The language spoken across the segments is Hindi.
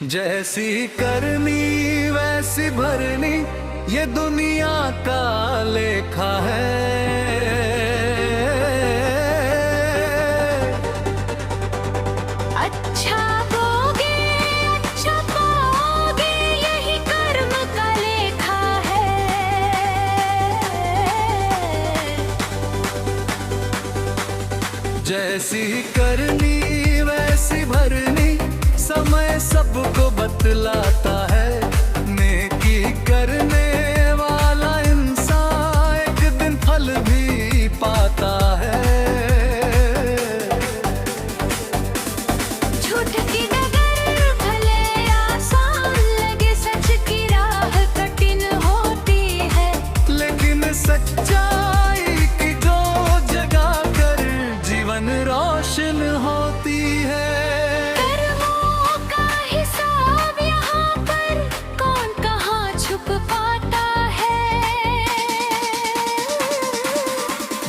जैसी करनी वैसी भरनी, ये दुनिया का लेखा है। अच्छा बोगे अच्छा पाओगे, यही कर्म का लेखा है। जैसी करनी वैसी भरनी, समय सबको बतलाता है। नेकी करने वाला इंसान एक दिन फल भी पाता है। झूठ की डगर भले आसान लगे, सच की राह कठिन होती है। लेकिन सच्चाई की जो जगा कर जीवन रोशन होती है।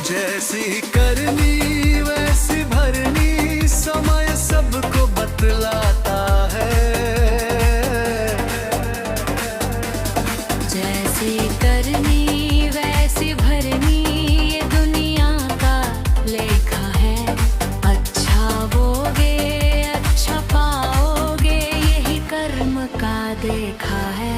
जैसी करनी वैसी भरनी, समय सबको बतलाता है। जैसी करनी वैसी भरनी, ये दुनिया का लेखा है। अच्छा बोगे अच्छा पाओगे, यही कर्म का देखा है।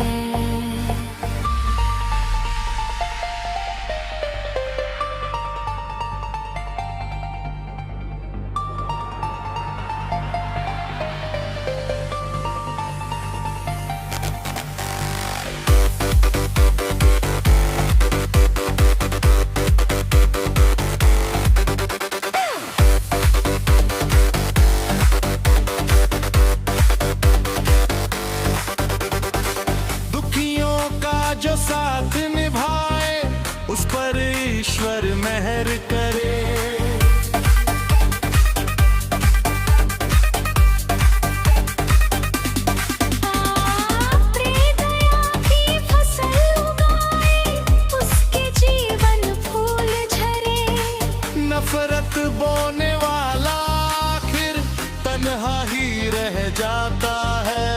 जो साथ निभाए, उस पर ईश्वर मेहर करे। दया की फसल उगाए, उसके जीवन फूल झरे। नफरत बोने वाला आखिर तन्हा ही रह जाता है।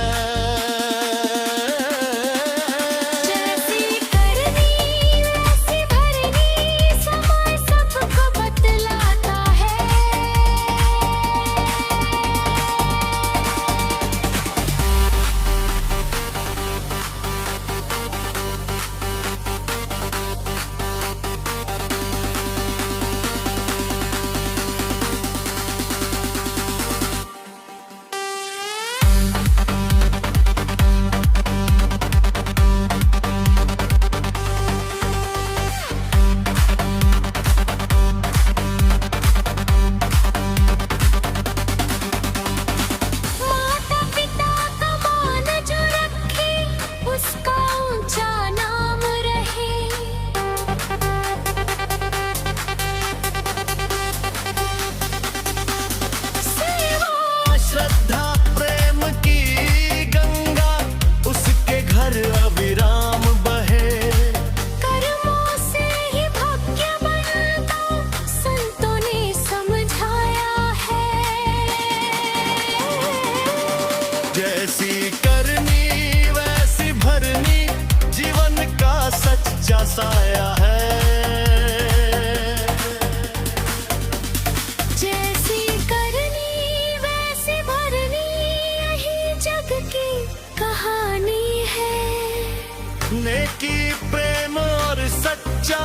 जैसी करनी वैसी भरनी, जीवन का सच्चा साया है। जैसी करनी वैसी भरनी, यही जग की कहानी है। नेकी प्रेम और सच्चा